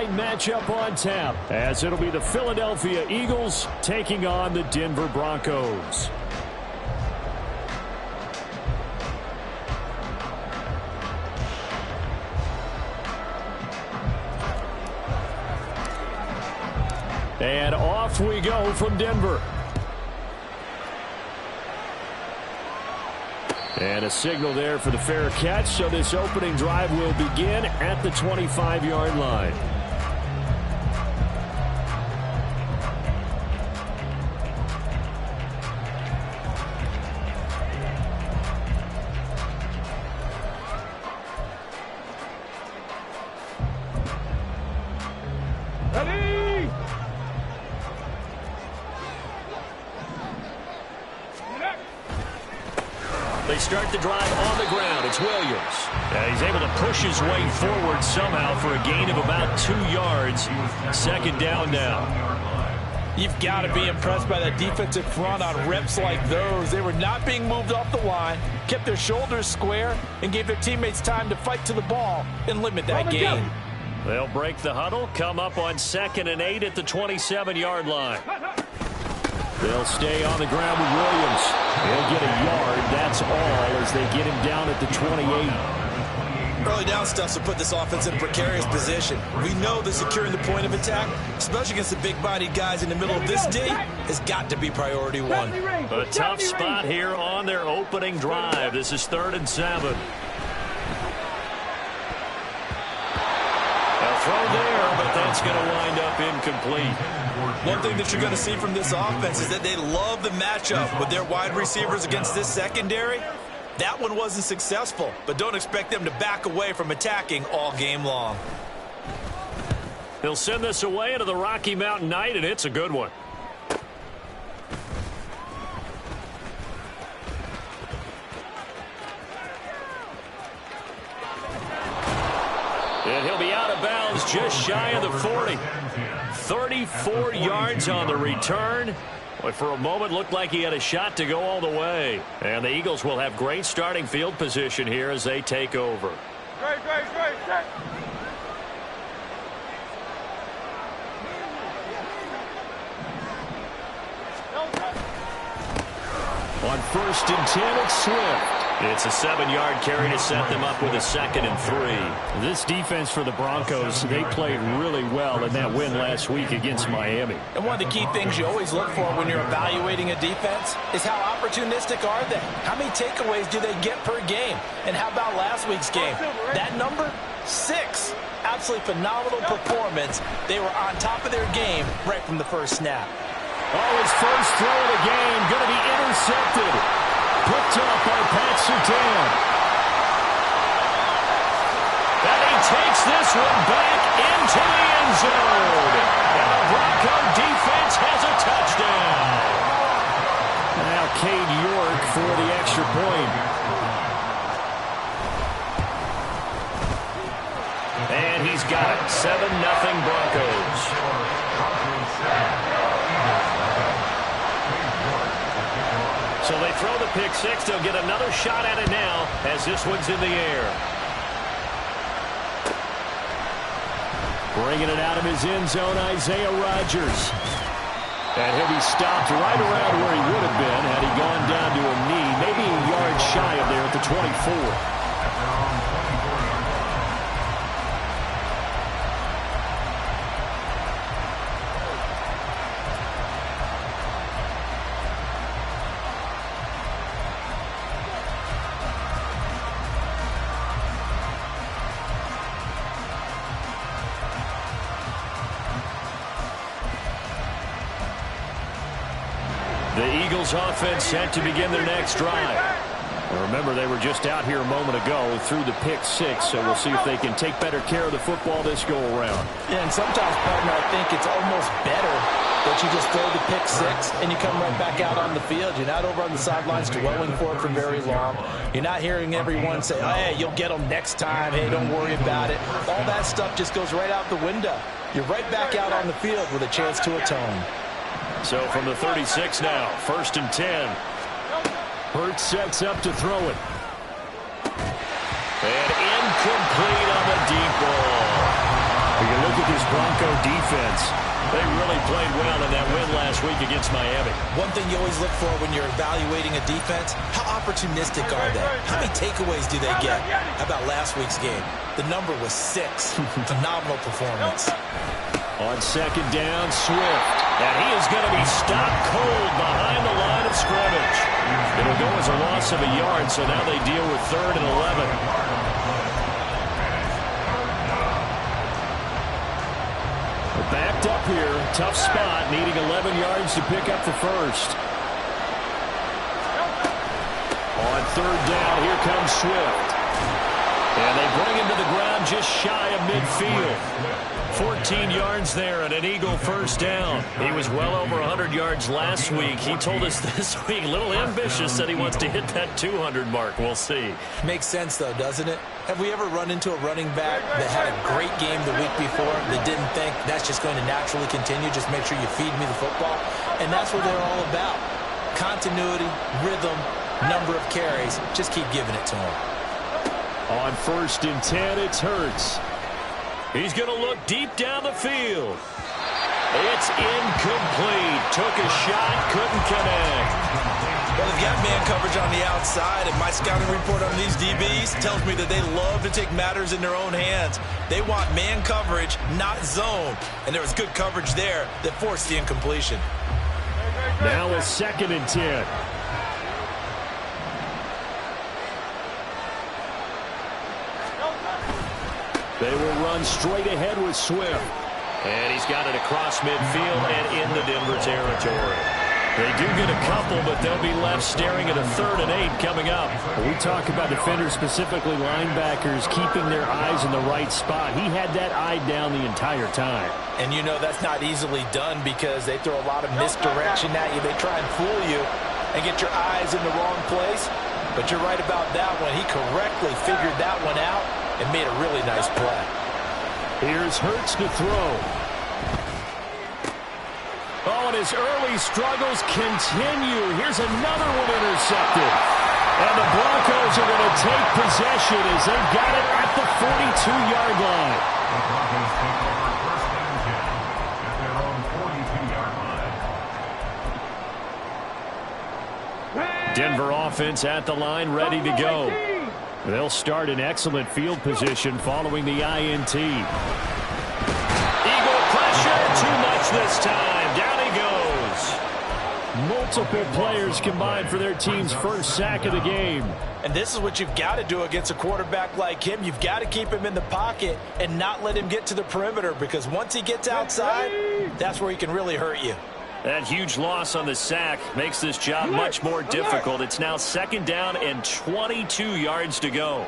Matchup on tap, as it'll be the Philadelphia Eagles taking on the Denver Broncos. And off we go from Denver. And a signal there for the fair catch, so this opening drive will begin at the 25-yard line. They start the drive on the ground. It's Williams. He's able to push his way forward somehow for a gain of about 2 yards. Second down now. You've got to be impressed by that defensive front on reps like those. They were not being moved off the line, kept their shoulders square, and gave their teammates time to fight to the ball and limit that gain. They'll break the huddle, come up on 2nd and 8 at the 27-yard line. They'll stay on the ground with Williams. He'll get a yard, that's all, as they get him down at the 28. Early down stuff will put this offense in a precarious position. We know that securing the point of attack, especially against the big-bodied guys in the middle of this D, has got to be priority one. A tough spot here on their opening drive. This is 3rd and 7. A throw there, but that's going to wind up incomplete. One thing that you're going to see from this offense is that they love the matchup with their wide receivers against this secondary. That one wasn't successful, but don't expect them to back away from attacking all game long. He'll send this away into the Rocky Mountain night, and it's a good one. And he'll be out of bounds just shy of the 40. 34 yards on the return. But for a moment, looked like he had a shot to go all the way. And the Eagles will have great starting field position here as they take over. On 1st and 10, it's Swift. It's a 7-yard carry to set them up with a 2nd and 3. This defense for the Broncos, they played really well in that win last week against Miami. And one of the key things you always look for when you're evaluating a defense is how opportunistic are they? How many takeaways do they get per game? And how about last week's game? That number? 6. Absolutely phenomenal performance. They were on top of their game right from the first snap. Oh, his first throw of the game going to be intercepted. Picked up by Pat Surtain. And he takes this one back into the end zone. And the Bronco defense has a touchdown. Now Cade York for the extra point. And he's got it. 7-0 Broncos. So they throw the pick six. They'll get another shot at it now as this one's in the air. Bringing it out of his end zone, Isaiah Rodgers. And he'll be stopped right around where he would have been had he gone down to a knee, maybe a yard shy of there at the 24. The Eagles offense set to begin their next drive. Remember, they were just out here a moment ago through the pick six, so we'll see if they can take better care of the football this go-around. Yeah, and sometimes, partner, I think it's almost better that you just throw the pick six and you come right back out on the field. You're not over on the sidelines dwelling for it for very long. You're not hearing everyone say, oh, hey, you'll get them next time. Hey, don't worry about it. All that stuff just goes right out the window. You're right back out on the field with a chance to atone. So from the 36 now, 1st and 10. Hurts sets up to throw it. And incomplete on the deep ball. When you look at this Bronco defense. They really played well in that win last week against Miami. One thing you always look for when you're evaluating a defense, how opportunistic are they? How many takeaways do they get? How about last week's game? The number was 6. Phenomenal performance. On second down, Swift. And he is going to be stopped cold behind the line of scrimmage. It'll go as a loss of a yard, so now they deal with 3rd and 11. Backed up here, tough spot, needing 11 yards to pick up the first. On 3rd down, here comes Swift. And they bring him to the ground just shy of midfield. 14 yards there and an Eagle first down. He was well over 100 yards last week. He told us this week, a little ambitious, said he wants to hit that 200 mark. We'll see. Makes sense, though, doesn't it? Have we ever run into a running back that had a great game the week before that didn't think that's just going to naturally continue? Just make sure you feed me the football. And that's what they're all about. Continuity, rhythm, number of carries. Just keep giving it to him. On 1st and 10, it's Hurts. He's going to look deep down the field. It's incomplete. Took a shot, couldn't connect. Well, they've got man coverage on the outside, and my scouting report on these DBs tells me that they love to take matters in their own hands. They want man coverage, not zone. And there was good coverage there that forced the incompletion. Now a 2nd and 10. They will run straight ahead with Swift. And he's got it across midfield and into Denver territory. They do get a couple, but they'll be left staring at a 3rd and 8 coming up. We talk about defenders, specifically linebackers, keeping their eyes in the right spot. He had that eye down the entire time. And you know that's not easily done because they throw a lot of misdirection at you. They try and fool you and get your eyes in the wrong place. But you're right about that one. He correctly figured that one out and made a really nice play. Here's Hurts to throw. Oh, and his early struggles continue. Here's another one intercepted. And the Broncos are going to take possession as they've got it at the 42-yard line. The Broncos take over first and 10 at their own 42-yard line. Denver offense at the line, ready to go. They'll start in excellent field position following the INT. Eagle pressure, too much this time. Down he goes. Multiple players combined for their team's first sack of the game. And this is what you've got to do against a quarterback like him. You've got to keep him in the pocket and not let him get to the perimeter because once he gets outside, that's where he can really hurt you. That huge loss on the sack makes this job much more difficult. It's now 2nd down and 22 yards to go.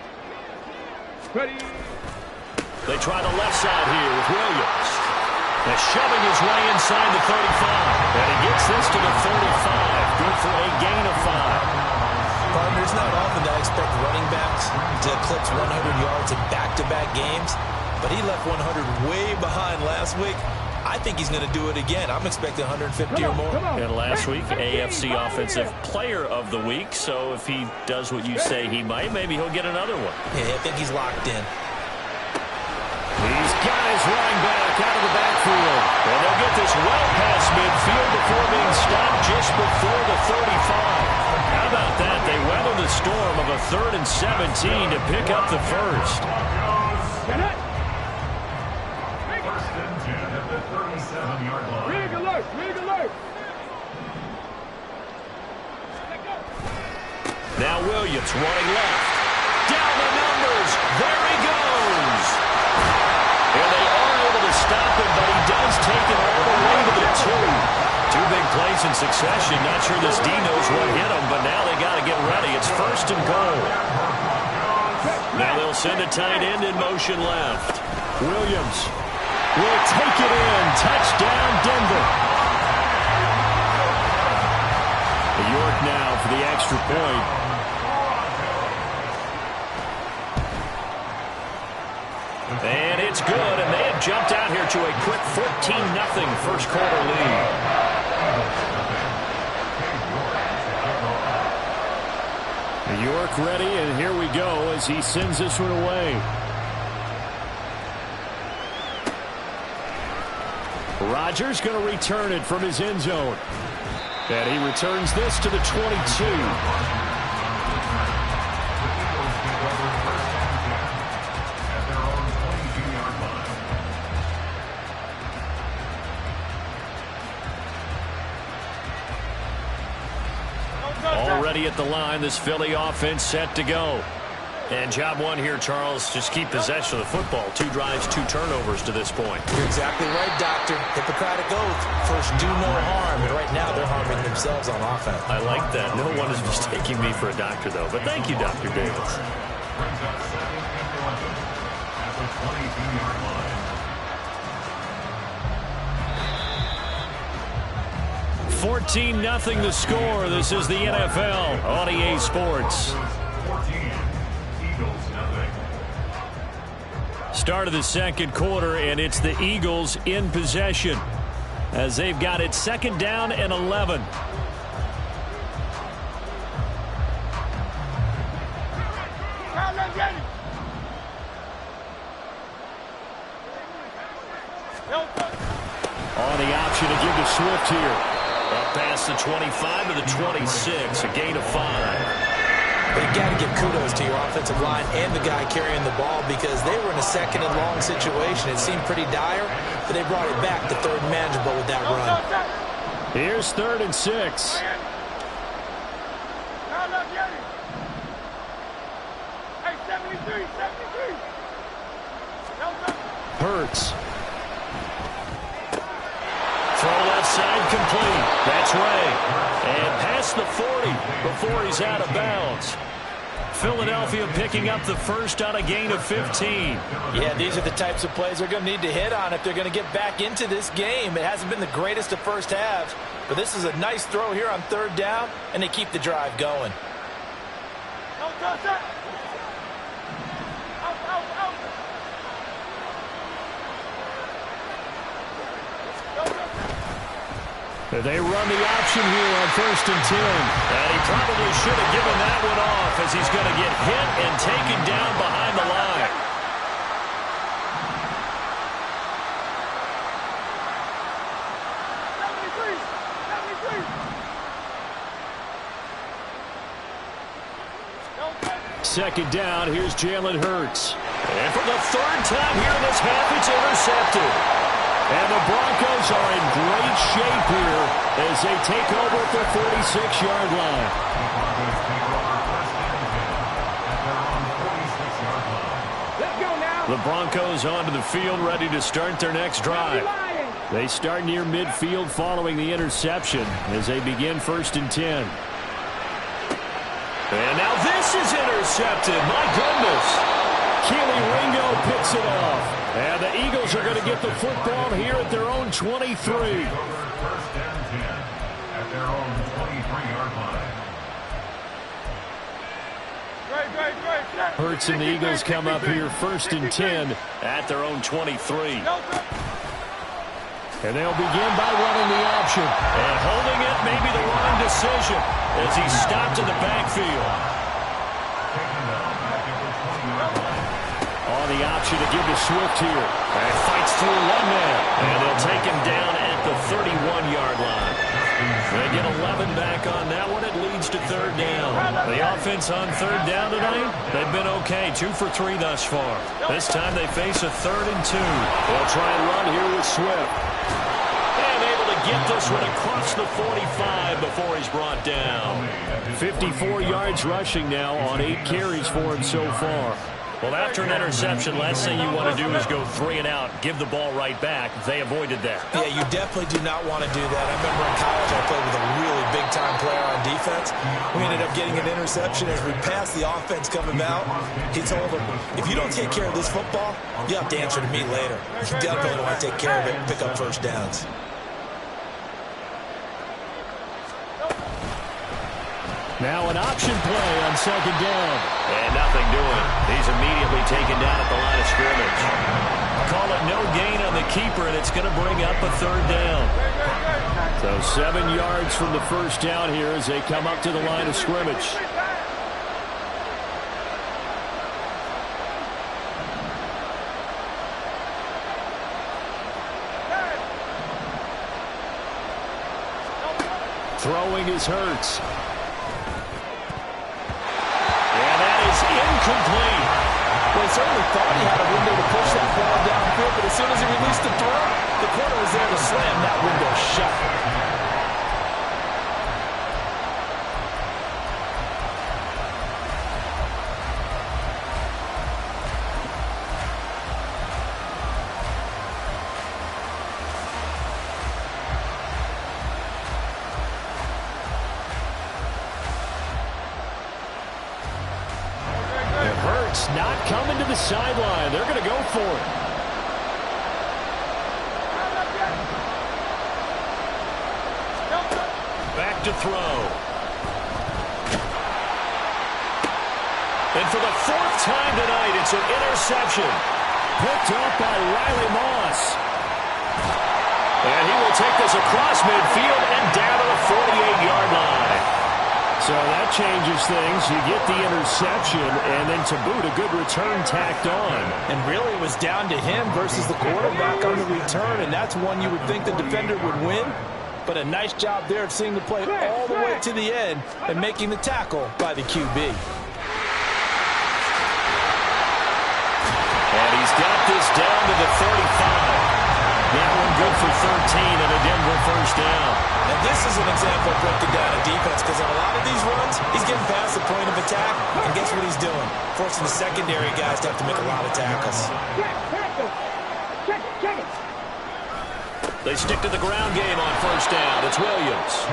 They try the left side here with Williams. They're shoving his way inside the 35. And he gets this to the 35. Good for a gain of 5. Partner, it's not often that I expect running backs to eclipse 100 yards in back-to-back games, but he left 100 way behind last week. I think he's going to do it again. I'm expecting 150 or more. And last week, AFC Offensive Player of the Week. So if he does what you say he might, maybe he'll get another one. Yeah, I think he's locked in. He's got his running back out of the backfield. And they'll get this well past midfield before being stopped just before the 35. How about that? They weather the storm of a 3rd and 17 to pick up the first. First and 10 at the 37-yard line. Rig alert! Rig alert! Now Williams running left. Down the numbers. There he goes. And they are able to stop him, but he does take it all the way to the 2. 2 big plays in succession. Not sure this D knows what hit him, but now they got to get ready. It's 1st and goal. Now they'll send a tight end in motion left. Williams will take it in. Touchdown, Denver. York now for the extra point. And it's good, and they have jumped out here to a quick 14-0 first quarter lead. York ready, and here we go as he sends this one away. Rodgers going to return it from his end zone. And he returns this to the 22. Already at the line, this Philly offense set to go. And job one here, Charles, just keep possession of the football. 2 drives, 2 turnovers to this point. You're exactly right, Doctor. Hippocratic oath. First, do no harm. And right now, they're harming themselves on offense. I like that. No one is mistaking me for a doctor, though. But thank you, Dr. Davis. Brings up 2nd and 11 at the 22-yard line. 14-0 the score. This is the NFL on EA Sports. 14, Eagles nothing. Start of the second quarter, and it's the Eagles in possession as they've got it 2nd down and 11. On the option to give to Swift here. Up past the 25 to the 26, a gain of 5. But you got to give kudos to your offensive line and the guy carrying the ball because they were in a 2nd and long situation. It seemed pretty dire, but they brought it back to 3rd and manageable with that run. Here's 3rd and 6. Hurts. Throw left side complete. That's Ray. And past the 40 before he's out of bounds. Philadelphia picking up the first on a gain of 15. Yeah, these are the types of plays they're going to need to hit on if they're going to get back into this game. It hasn't been the greatest of first halves, but this is a nice throw here on 3rd down, and they keep the drive going. They run the option here on 1st and 10. And he probably should have given that one off as he's going to get hit and taken down behind the line. Second down, here's Jalen Hurts. And for the 3rd time here in this half, it's intercepted. And the Broncos are in great shape here as they take over at the 46-yard line. Broncos take over 1st and 10 at their own 46-yard line. Let's go now. The Broncos onto the field, ready to start their next drive. They start near midfield following the interception as they begin 1st and 10. And now this is intercepted. My goodness. Keely Ringo picks it off. And the Eagles are going to get the football here at their own 23. 1st and 10 at their own 23-yard line. Hurts and the Eagles come up here 1st and 10 at their own 23. And they'll begin by running the option. And holding it may be the wrong decision as he's stopped in the backfield. On the option to give to Swift here. And fights through one man. And they'll take him down at the 31-yard line. They get 11 back on that one. It leads to 3rd down. The offense on 3rd down tonight, they've been okay. 2 for 3 thus far. This time they face a 3rd and 2. They'll try and run here with Swift. And able to get this one across the 45 before he's brought down. 54 yards rushing now on 8 carries for him so far. Well, after an interception, last thing you want to do is go 3 and out, give the ball right back. They avoided that. Yeah, you definitely do not want to do that. I remember in college I played with a really big-time player on defense. We ended up getting an interception as we passed the offense coming out. He told him, if you don't take care of this football, you have to answer to me later. You definitely want to take care of it and pick up 1st downs. Now an option play on 2nd down. And nothing doing. He's immediately taken down at the line of scrimmage. Call it no gain on the keeper, and it's going to bring up a 3rd down. So 7 yards from the 1st down here as they come up to the line of scrimmage. Throwing is Hurts. And that is incomplete. Well, he certainly thought he had a window to push that ball downfield, but as soon as he released the throw, the corner was there to slam that window shut. Not coming to the sideline. They're going to go for it. Back to throw. And for the fourth time tonight, it's an interception. Picked up by Riley Moss. And he will take this across midfield and down to the 48-yard line. So that changes things. You get the interception, and then to boot, a good return tacked on. And really, it was down to him versus the quarterback on the return, and that's one you would think the defender would win. But a nice job there of seeing the play all the way to the end and making the tackle by the QB. And he's got this down to the 35. That one good for 13 and a Denver first down. And this is an example of breaking down a defense, because on a lot of these runs, he's getting past the point of attack, and guess what he's doing? Forcing the secondary guys to have to make a lot of tackles. They stick to the ground game on first down. It's Williams.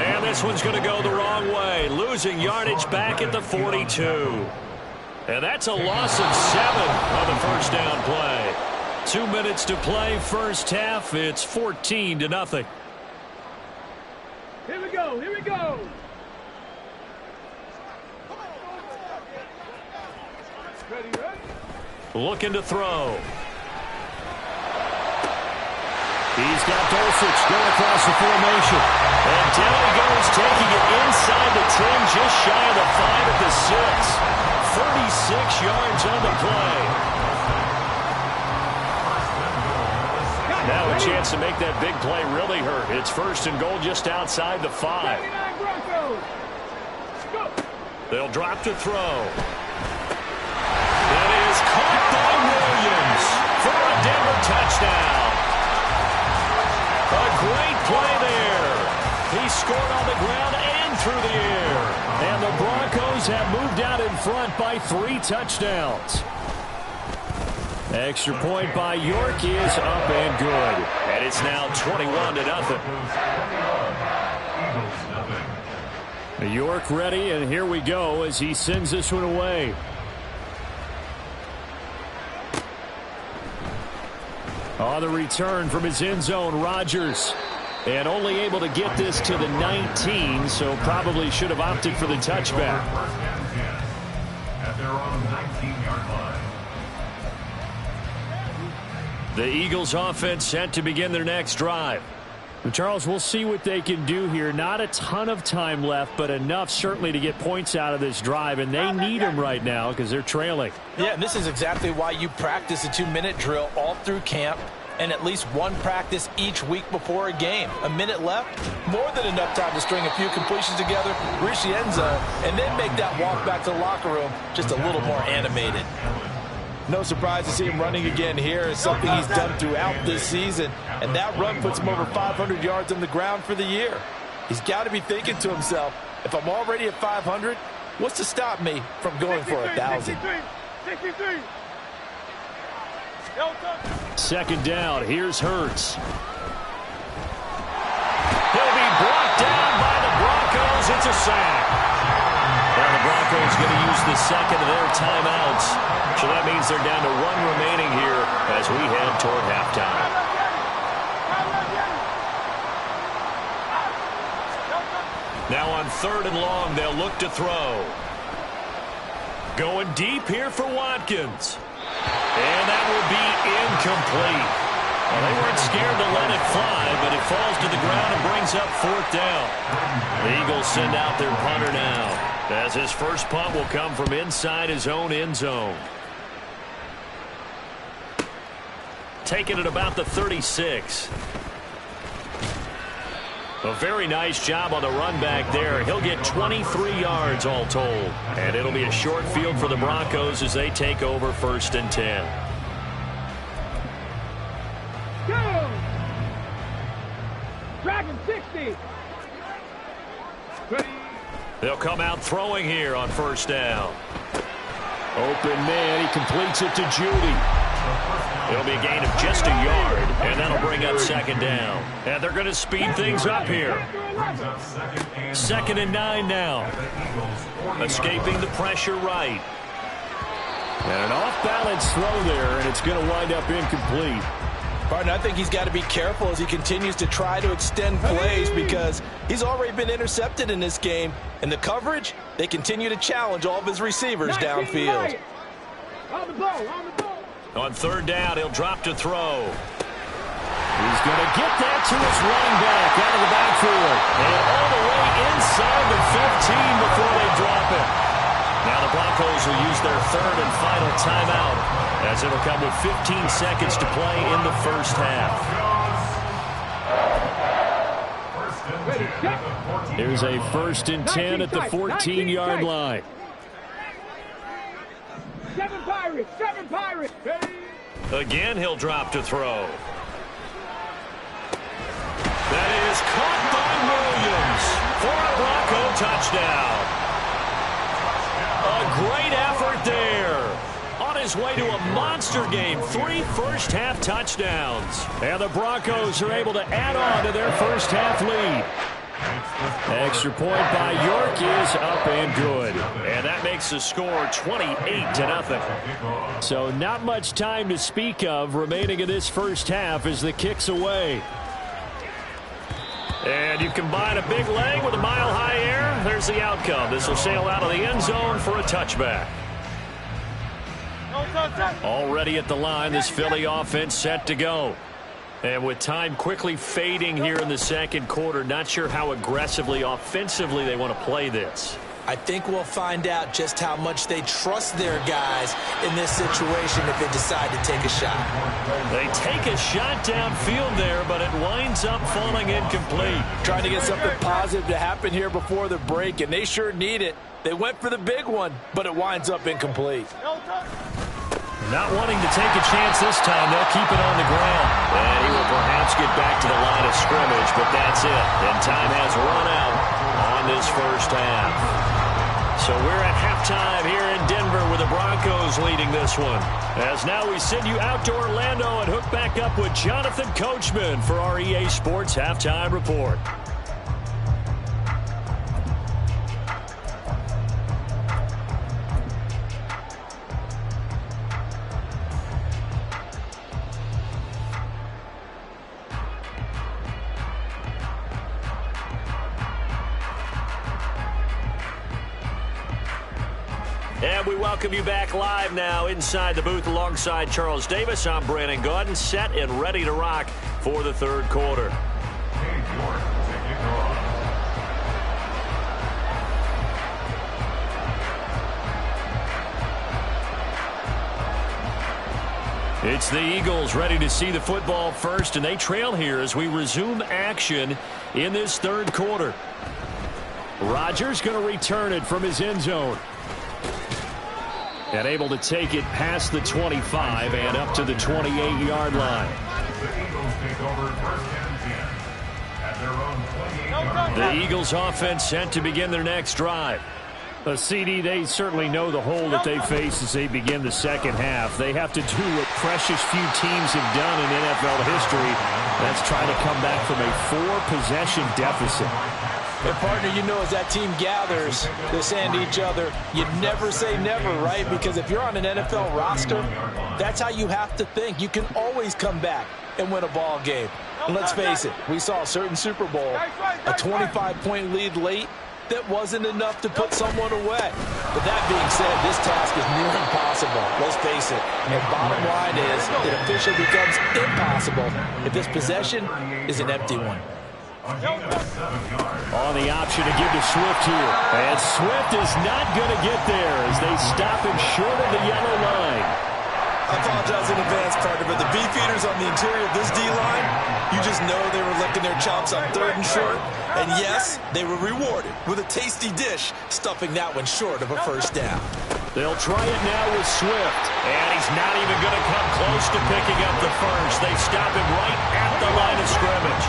And this one's going to go the wrong way, losing yardage back at the 42. And that's a loss of 7 on the first down play. 2 minutes to play first half. It's 14-0. Here we go. Here we go. Ready, ready? Looking to throw. He's got Dulcich going across the formation. And down he goes, taking it inside the 10, just shy of the 5 at the 6. 36 yards on the play. Now a chance to make that big play really hurt. It's first and goal just outside the 5. They'll drop to throw. That is caught by Williams for a Denver touchdown. A great play there. He scored on the ground and through the air. And the Broncos have moved out in front by 3 touchdowns. Extra point by York is up and good. And it's now 21-0. York ready, and here we go as he sends this one away. On the return from his end zone, Rodgers. And only able to get this to the 19, so probably should have opted for the touchback. At their own 19-yard line. The Eagles offense set to begin their next drive. Charles, we'll see what they can do here. Not a ton of time left, but enough certainly to get points out of this drive, and they need them right now because they're trailing. Yeah, and this is exactly why you practice a 2-minute drill all through camp and at least one practice each week before a game. A minute left, more than enough time to string a few completions together, reach the end zone, and then make that walk back to the locker room just a little more animated. No surprise to see him running again here. It's something he's done throughout this season. And that run puts him over 500 yards on the ground for the year. He's got to be thinking to himself, if I'm already at 500, what's to stop me from going for 1,000? 63. Second down. Here's Hurts. He'll be brought down by the Broncos. It's a sack. Now the Broncos going to use the second of their timeouts. So that means they're down to 1 remaining here as we head toward halftime. Now on 3rd and long, they'll look to throw. Going deep here for Watkins. And that will be incomplete. Well, they weren't scared to let it fly, but it falls to the ground and brings up 4th down. The Eagles send out their punter now, as his first punt will come from inside his own end zone. Taking it about the 36. A very nice job on the run back there. He'll get 23 yards all told. And it'll be a short field for the Broncos as they take over 1st and 10. Go! Dragon 60. Ready. They'll come out throwing here on 1st down. Open man, he completes it to Judy. It'll be a gain of just a yard, and that'll bring up 2nd down. And they're going to speed things up here. 2nd and 9 now. Escaping the pressure right. And an off-balance throw there, and it's going to wind up incomplete. Partner, I think he's got to be careful as he continues to try to extend plays because he's already been intercepted in this game. And the coverage, they continue to challenge all of his receivers downfield. On the ball, on the ball. On 3rd down, he'll drop to throw. He's going to get that to his running back out of the backfield. And all the way inside the 15 before they drop it. Now the Broncos will use their 3rd and final timeout as it'll come with 15 seconds to play in the 1st half. Here's a 1st and 10 at the 14-yard line. 7 Pirates, 7 Pirates. Again, he'll drop to throw. That is caught by Williams for a Bronco touchdown. A great effort there. On his way to a monster game, 3 first-half touchdowns. And the Broncos are able to add on to their first-half lead. Extra point by York is up and good. And that makes the score 28-0. So not much time to speak of remaining in this first half as the kick's away. And you combine a big leg with a mile-high air. There's the outcome. This will sail out of the end zone for a touchback. Already at the line, this Philly offense set to go. And with time quickly fading here in the 2nd quarter, not sure how aggressively, offensively they want to play this. I think we'll find out just how much they trust their guys in this situation if they decide to take a shot. They take a shot downfield there, but it winds up falling incomplete. Trying to get something positive to happen here before the break, and they sure need it. They went for the big one, but it winds up incomplete. Not wanting to take a chance this time, they'll keep it on the ground. And he will perhaps get back to the line of scrimmage, but that's it. And time has run out on this first half. So we're at halftime here in Denver with the Broncos leading this one. As now we send you out to Orlando and hook back up with Jonathan Coachman for our EA Sports Halftime Report. And we welcome you back live now inside the booth alongside Charles Davis. I'm Brandon Gaudin, set and ready to rock for the 3rd quarter. It's the Eagles ready to see the football first, and they trail here as we resume action in this 3rd quarter. Rodgers going to return it from his end zone. And able to take it past the 25 and up to the 28-yard line. The Eagles offense set to begin their next drive. CD, they certainly know the hole that they face as they begin the 2nd half. They have to do what precious few teams have done in NFL history. That's trying to come back from a 4-possession deficit. And partner, you know, as that team gathers, they're saying to each other, you never say never, right? Because if you're on an NFL roster, that's how you have to think. You can always come back and win a ball game. And let's face it, we saw a certain Super Bowl, a 25-point lead late, that wasn't enough to put someone away. But that being said, this task is near impossible. Let's face it. And bottom line is, it officially becomes impossible if this possession is an empty one. On the option to give to Swift here. And Swift is not going to get there as they stop him short of the yellow line. I apologize in advance, partner, but the beef eaters on the interior of this D-line, you just just know they were licking their chops on 3rd and short. And yes, they were rewarded with a tasty dish, stuffing that one short of a first down. They'll try it now with Swift. And he's not even going to come close to picking up the first. They stop him right at the line of scrimmage.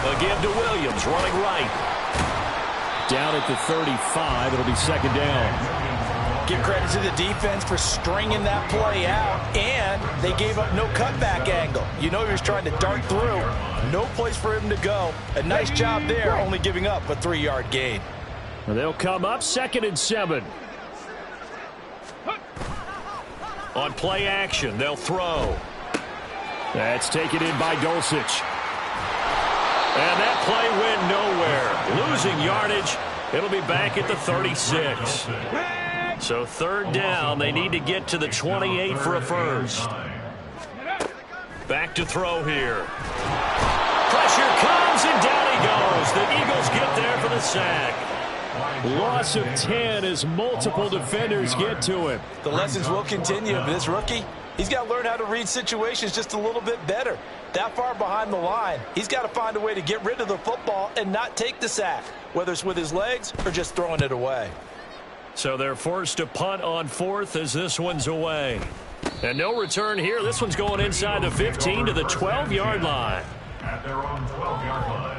They'll give to Williams, running right. Down at the 35, it'll be 2nd down. Give credit to the defense for stringing that play out, and they gave up no cutback angle. You know he was trying to dart through. No place for him to go. A nice job there, only giving up a 3-yard gain. They'll come up 2nd and 7. On play action, they'll throw. That's taken in by Dulcich. And that play went nowhere. Losing yardage. It'll be back at the 36. So 3rd down, they need to get to the 28 for a first. Back to throw here. Pressure comes, and down he goes. The Eagles get there for the sack. Loss of 10 as multiple defenders get to him. The lessons will continue, but this rookie, he's got to learn how to read situations just a little bit better. That far behind the line, he's got to find a way to get rid of the football and not take the sack, whether it's with his legs or just throwing it away. So they're forced to punt on 4th as this one's away. And no return here. This one's going inside the 15 to the 12-yard line. At their own 12-yard line.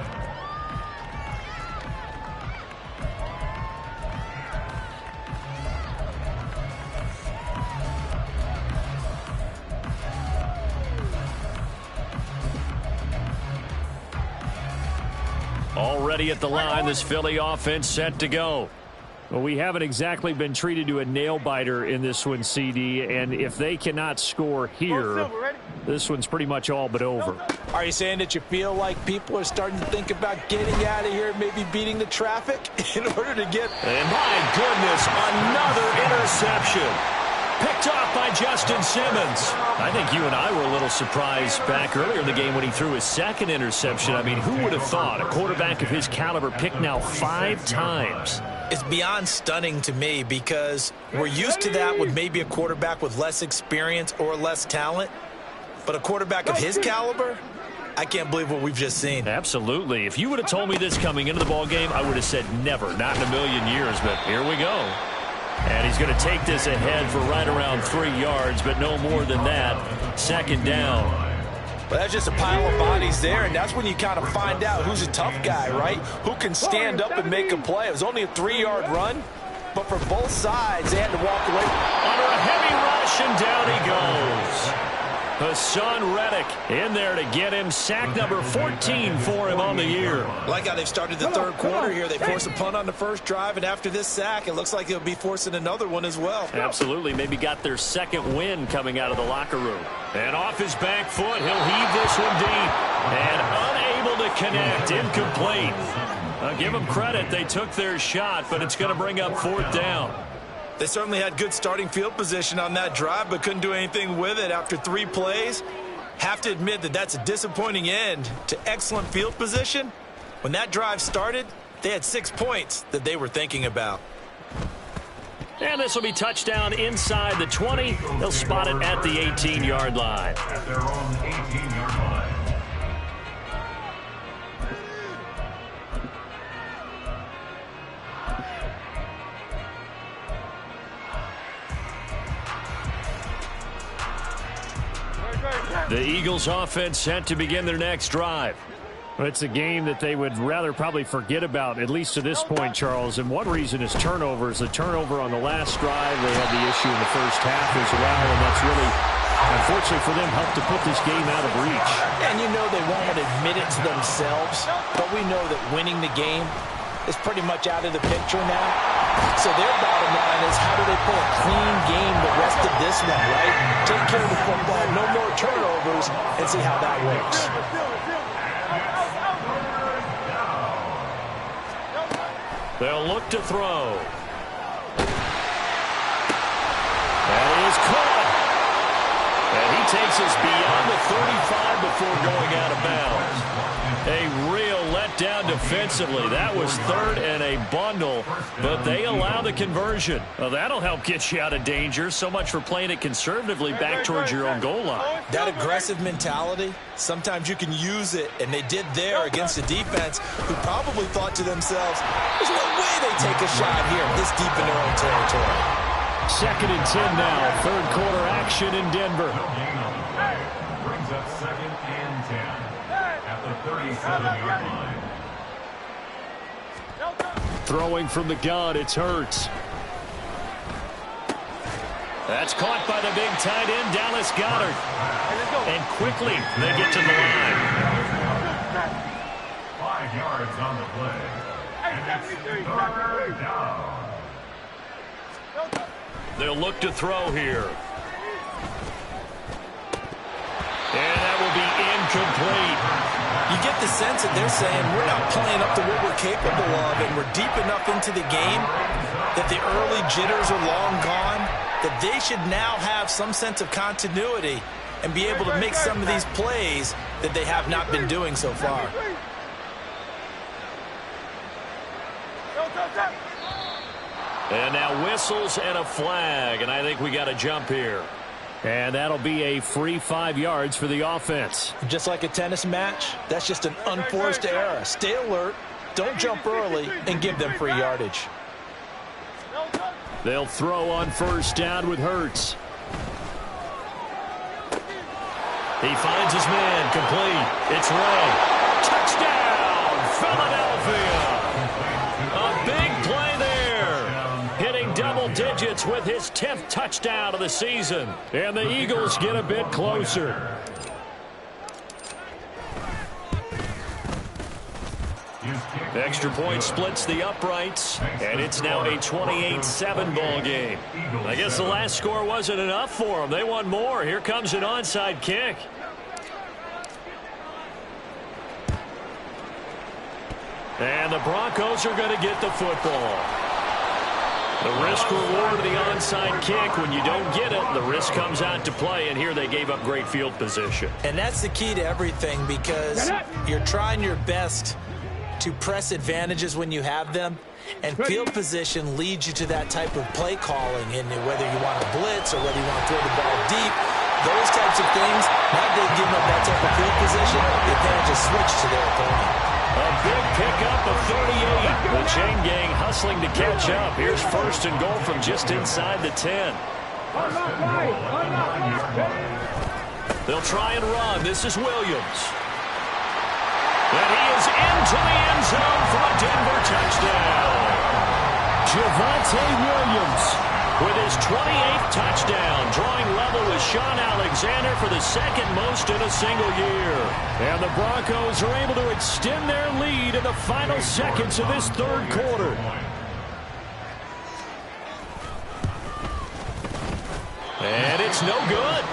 Already at the line, this Philly offense set to go. Well, we haven't exactly been treated to a nail-biter in this one, CD, and if they cannot score here, this one's pretty much all but over. Are you saying that you feel like people are starting to think about getting out of here, maybe beating the traffic in order to get... And my goodness, another interception. Picked off by Justin Simmons. I think you and I were a little surprised back earlier in the game when he threw his 2nd interception. I mean, who would have thought a quarterback of his caliber picked now 5 times? It's beyond stunning to me because we're used to that with maybe a quarterback with less experience or less talent. But a quarterback of his caliber, I can't believe what we've just seen. Absolutely. If you would have told me this coming into the ball game, I would have said never, not in a million years. But here we go. And he's going to take this ahead for right around 3 yards, but no more than that. 2nd down. Well, that's just a pile of bodies there, and that's when you kind of find out who's a tough guy, right? Who can stand up and make a play. It was only a 3-yard run, but for both sides, they had to walk away. Under a heavy rush, and down he goes. Hassan Reddick in there to get him. Sack number 14 for him on the year. Like how they've started the 3rd quarter here. They force a punt on the first drive, and after this sack, it looks like they'll be forcing another one as well. Absolutely. Maybe got their 2nd win coming out of the locker room. And off his back foot, he'll heave this one deep. And unable to connect. Incomplete. I'll give them credit. They took their shot, but it's going to bring up 4th down. They certainly had good starting field position on that drive, but couldn't do anything with it after 3 plays. Have to admit that that's a disappointing end to excellent field position. When that drive started, they had 6 points that they were thinking about. And this will be touchdown inside the 20. They'll spot it at the 18-yard line. At their own 18-yard line. The Eagles offense set to begin their next drive. Well, it's a game that they would rather probably forget about, at least to this point, Charles. And one reason is turnovers. A turnover on the last drive. They had the issue in the first half as well, and that's really, unfortunately for them, helped to put this game out of reach. And you know they won't admit it to themselves, but we know that winning the game is pretty much out of the picture now. So their bottom line is, how do they play a clean game the rest of this one, right? Take care of the football, no more turnovers, and see how that works. They'll look to throw. That is caught. And he takes us beyond the 35 before going out of bounds. A real broke down defensively. That was third and a bundle, but they allow the conversion. Well, that'll help get you out of danger. So much for playing it conservatively back towards your own goal line. That aggressive mentality, sometimes you can use it, and they did there against a defense who probably thought to themselves, there's no way they take a shot here this deep in their own territory. 2nd and 10 now. Third quarter action in Denver. Brings up 2nd and 10 at the 37-yard line. Throwing from the gun, it's Hurts. That's caught by the big tight end, Dallas Goedert. And quickly, they get to the line. 5 yards on the play. And it's 3rd down. They'll look to throw here. And that will be incomplete. You get the sense that they're saying we're not playing up to what we're capable of, and we're deep enough into the game that the early jitters are long gone, that they should now have some sense of continuity and be able to make some of these plays that they have not been doing so far. And now whistles and a flag, and I think we got a jump here. And that'll be a free 5 yards for the offense. Just like a tennis match, that's just an unforced error. Stay alert, don't jump early, and give them free yardage. They'll throw on 1st down with Hurts. He finds his man, complete. It's Ray. Touchdown, Philadelphia. A big play there. Hitting double digits with his 10th touchdown of the season. And the Eagles get a bit closer. Extra point splits the uprights, and it's now a 28-7 ball game. I guess the last score wasn't enough for them. They want more. Here comes an onside kick. And the Broncos are going to get the football. The risk reward of the onside kick, when you don't get it, the risk comes out to play, and here they gave up great field position. And that's the key to everything, because you're trying your best to press advantages when you have them, and field position leads you to that type of play calling, and whether you want to blitz or whether you want to throw the ball deep, those types of things, now they've given up that type of field position, the advantage is switched to their opponent. A big pickup of 38. The chain gang hustling to catch up. Here's 1st and goal from just inside the 10. They'll try and run. This is Williams. And he is into the end zone for a Denver touchdown. Javonte Williams with his 28th touchdown, drawing level with Sean Alexander for the 2nd most in a single year. And the Broncos are able to extend their lead in the final seconds of this 3rd quarter. And it's no good.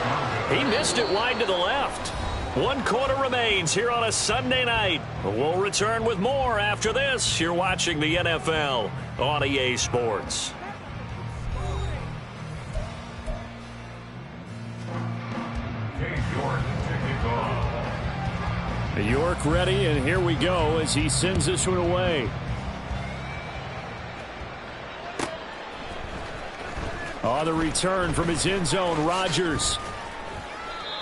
He missed it wide to the left. 1 quarter remains here on a Sunday night. We'll return with more after this. You're watching the NFL on EA Sports. York ready, and here we go as he sends this one away. On the return from his end zone, Rodgers.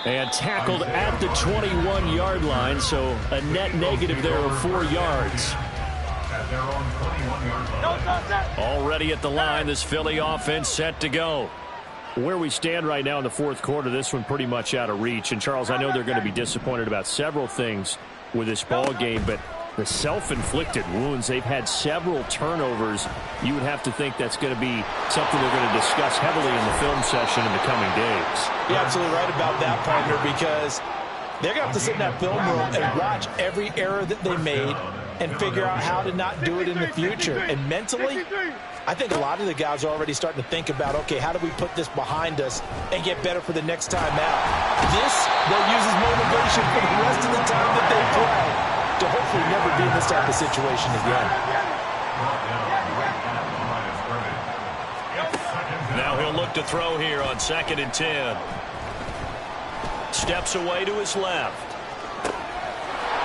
And tackled at the 21-yard line, so a net negative there of 4 yards. Already at the line, this Philly offense set to go. Where we stand right now in the 4th quarter, this one pretty much out of reach. And, Charles, I know they're going to be disappointed about several things with this ball game, but the self-inflicted wounds, they've had several turnovers. You would have to think that's going to be something they're going to discuss heavily in the film session in the coming days. You're absolutely right about that, partner, because they're going to have to sit in that film room and watch every error that they made and figure out how to not do it in the future. And mentally, I think a lot of the guys are already starting to think about, okay, how do we put this behind us and get better for the next time out? This, they'll use as motivation for the rest of the time that they play to hopefully never be in this type of situation again. Now he'll look to throw here on 2nd and 10. Steps away to his left.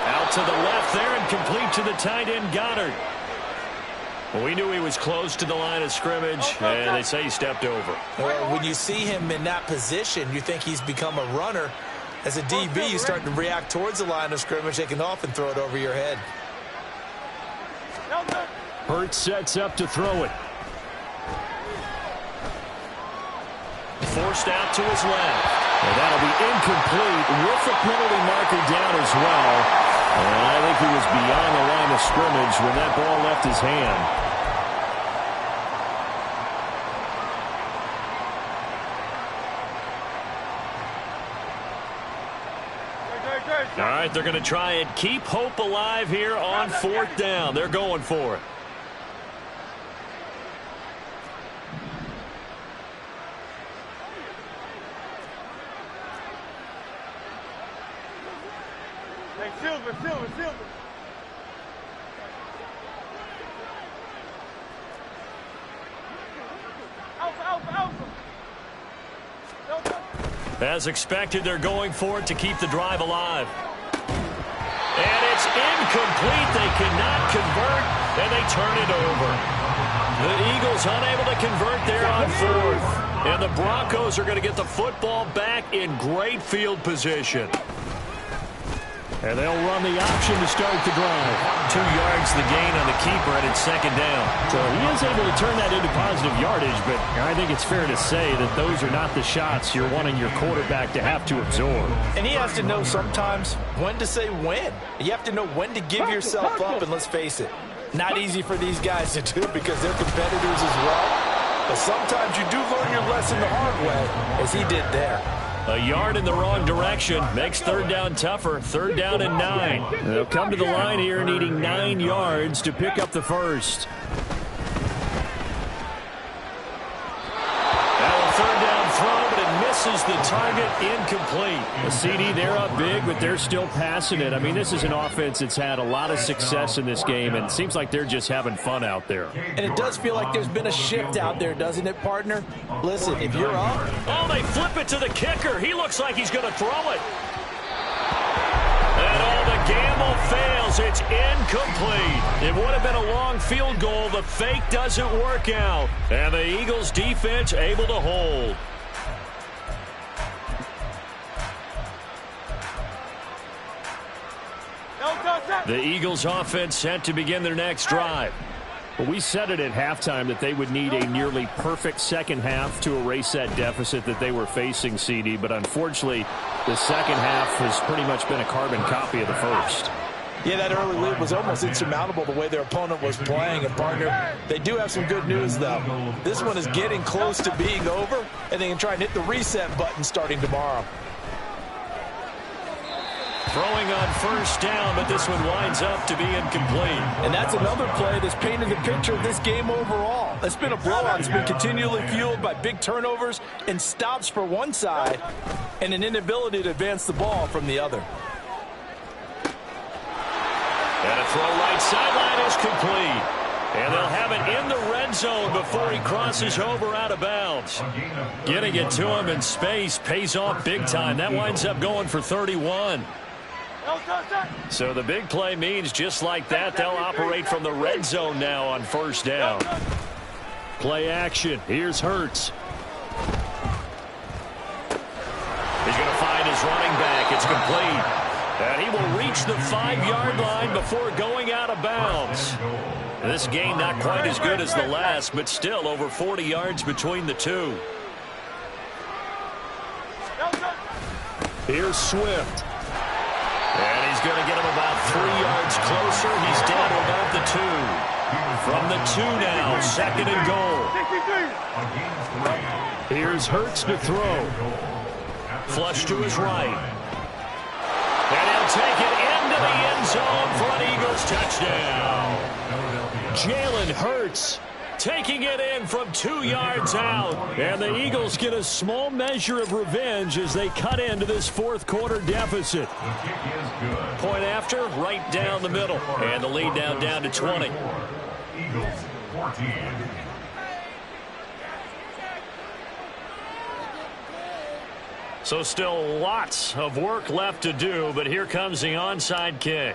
Out to the left there and complete to the tight end, Goddard. Well, we knew he was close to the line of scrimmage, and they say he stepped over. Well, when you see him in that position, you think he's become a runner. As a DB, you start to react towards the line of scrimmage. They can often throw it over your head. Hurts sets up to throw it. Forced out to his left. And that'll be incomplete with the penalty marker down as well. And I think he was beyond the line of scrimmage when that ball left his hand. All right, they're going to try and keep hope alive here on 4th down. They're going for it. Hey, Silver. As expected, they're going for it to keep the drive alive. And it's incomplete. They cannot convert, and they turn it over. The Eagles unable to convert there on 4th. And the Broncos are going to get the football back in great field position. And they'll run the option to start the drive. 2 yards the gain on the keeper, and it's 2nd down. So he is able to turn that into positive yardage, but I think it's fair to say that those are not the shots you're wanting your quarterback to have to absorb. And he has to know sometimes when to say when. You have to know when to give yourself up, and let's face it, not easy for these guys to do because they're competitors as well. But sometimes you do learn your lesson the hard way, as he did there. A yard in the wrong direction makes 3rd down tougher. 3rd down and 9. They'll come to the line here needing 9 yards to pick up the first. Now a 3rd down throw, but it misses the target, incomplete. A CD, they're up big, but they're still passing it. I mean, this is an offense that's had a lot of success in this game, and it seems like they're just having fun out there. And it does feel like there's been a shift out there, doesn't it, partner? Listen, if you're up. Oh, they flip it to the kicker. He looks like he's going to throw it. And all the gamble fails. It's incomplete. It would have been a long field goal. The fake doesn't work out. And the Eagles defense able to hold. The Eagles offense set to begin their next drive. Well, we said it at halftime that they would need a nearly perfect second half to erase that deficit that they were facing, CD. But unfortunately, the second half has pretty much been a carbon copy of the first. Yeah, that early lead was almost insurmountable the way their opponent was playing. And, partner, they do have some good news, though. This one is getting close to being over, and they can try and hit the reset button starting tomorrow. Throwing on 1st down, but this one winds up to be incomplete. And that's another play that's painted the picture of this game overall. It's been a blowout. It's been continually fueled by big turnovers and stops for one side and an inability to advance the ball from the other. And a throw right sideline is complete. And they'll have it in the red zone before he crosses over out of bounds. Getting it to him in space pays off big time. That winds up going for 31. So the big play means just like that, they'll operate from the red zone now on 1st down. Play action. Here's Hurts. He's going to find his running back. It's complete. And he will reach the 5-yard line before going out of bounds. This game not quite as good as the last, but still over 40 yards between the two. Here's Swift. And he's going to get him about 3 yards closer. He's down to about the 2. From the 2 now, 2nd and goal. Here's Hurts to throw. Flush to his right. And he'll take it into the end zone for an Eagles touchdown. Jalen Hurts taking it in from 2 yards out. And the Eagles get a small measure of revenge as they cut into this 4th quarter deficit. Point after, right down the middle. And the lead now down to 20. Eagles 14. So still lots of work left to do, but here comes the onside kick.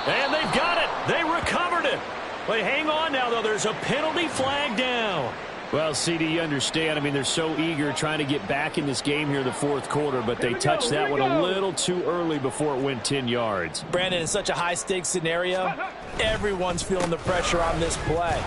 And they've got it. They recovered it. But hang on now, though. There's a penalty flag down. Well, CD, you understand. I mean, they're so eager trying to get back in this game here in the fourth quarter, but they touched that one a little too early before it went 10 yards. Brandon, in such a high-stakes scenario, everyone's feeling the pressure on this play.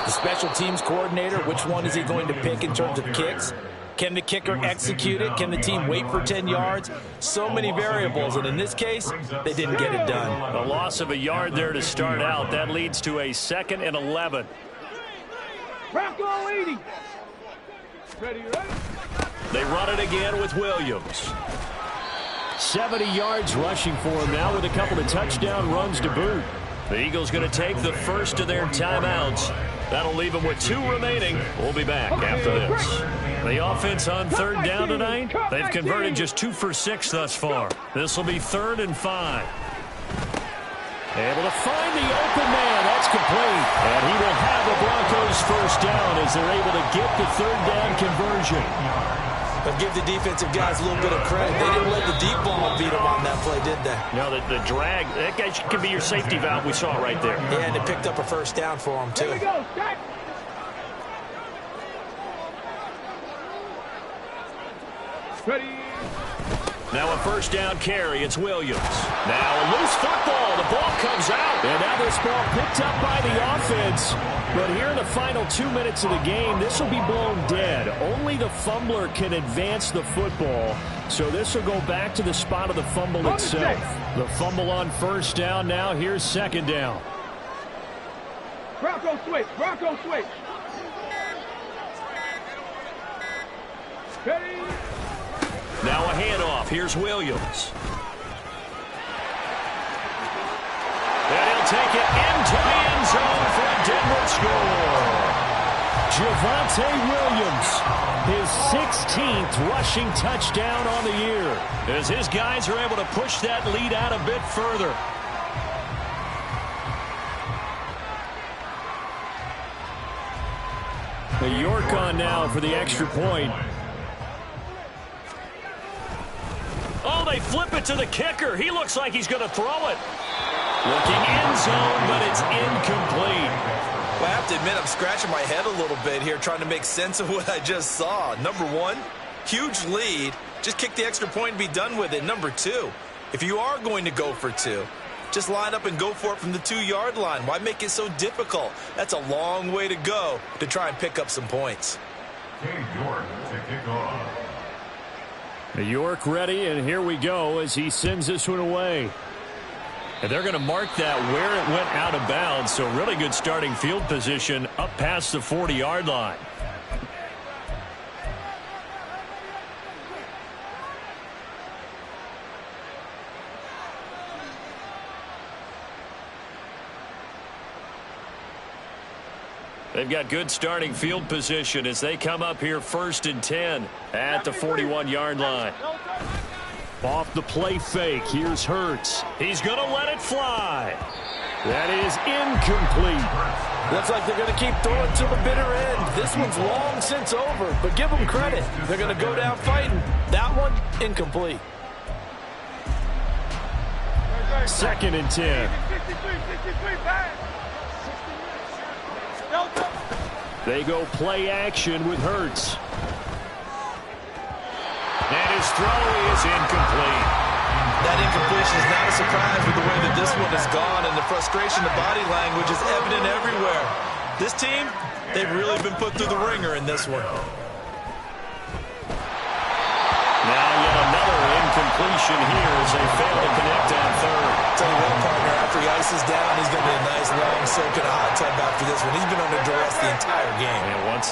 The special teams coordinator, which one is he going to pick in terms of kicks? Can the kicker execute it? Can the team wait for 10 yards? So many variables, and in this case, they didn't get it done. A loss of a yard there to start out. That leads to a 2nd and 11. Bronco 80. Ready? They run it again with Williams. 70 yards rushing for him now with a couple of touchdown runs to boot. The Eagles going to take the first of their timeouts. That'll leave them with 2 remaining. We'll be back after this. The offense on 3rd down tonight, they've converted just 2 for 6 thus far. This will be 3rd and 5. Able to find the open man. That's complete. And he will have the Broncos first down as they're able to get the 3rd down conversion. But give the defensive guys a little bit of credit. They didn't let the deep ball beat them on that play, did they? No, the drag, that guy could be your safety valve. We saw it right there. Yeah, and they picked up a first down for them, too. Here we go. Start. Ready. Now a first down carry. It's Williams. Now a loose football. The ball comes out. And now this ball picked up by the offense. But here in the final 2 minutes of the game, this will be blown dead. Only the fumbler can advance the football. So this will go back to the spot of the fumble itself. The fumble on first down. Now here's 2nd down. Bronco switch. Bronco switch. Ready. Now a handoff. Here's Williams. And he'll take it into the end zone for a Denver score. Javonte Williams, his 16th rushing touchdown on the year. As his guys are able to push that lead out a bit further. York on now for the extra point. Oh, they flip it to the kicker. He looks like he's going to throw it. Looking end zone, but it's incomplete. Well, I have to admit, I'm scratching my head a little bit here trying to make sense of what I just saw. Number 1, huge lead. Just kick the extra point and be done with it. Number 2, if you are going to go for 2, just line up and go for it from the 2-yard line. Why make it so difficult? That's a long way to go to try and pick up some points. York to kick off. York ready, and here we go as he sends this one away. And they're going to mark that where it went out of bounds, so really good starting field position up past the 40-yard line. They've got good starting field position as they come up here 1st and 10 at the 41-yard line. Off the play fake, here's Hurts. He's going to let it fly. That is incomplete. Looks like they're going to keep throwing to the bitter end. This one's long since over, but give them credit. They're going to go down fighting. That one, incomplete. 2nd and 10. 63, back. They go play action with Hurts. And his throw is incomplete. That incompletion is not a surprise with the way that this one has gone, and the frustration, the body language is evident everywhere. This team, they've really been put through the ringer in this one. Now yet another incompletion here as they fail to connect on 3rd. Tell you what, partner, after he ices down, he's going to be a nice long soak in a hot tub after this one. He's been under duress the entire game. And once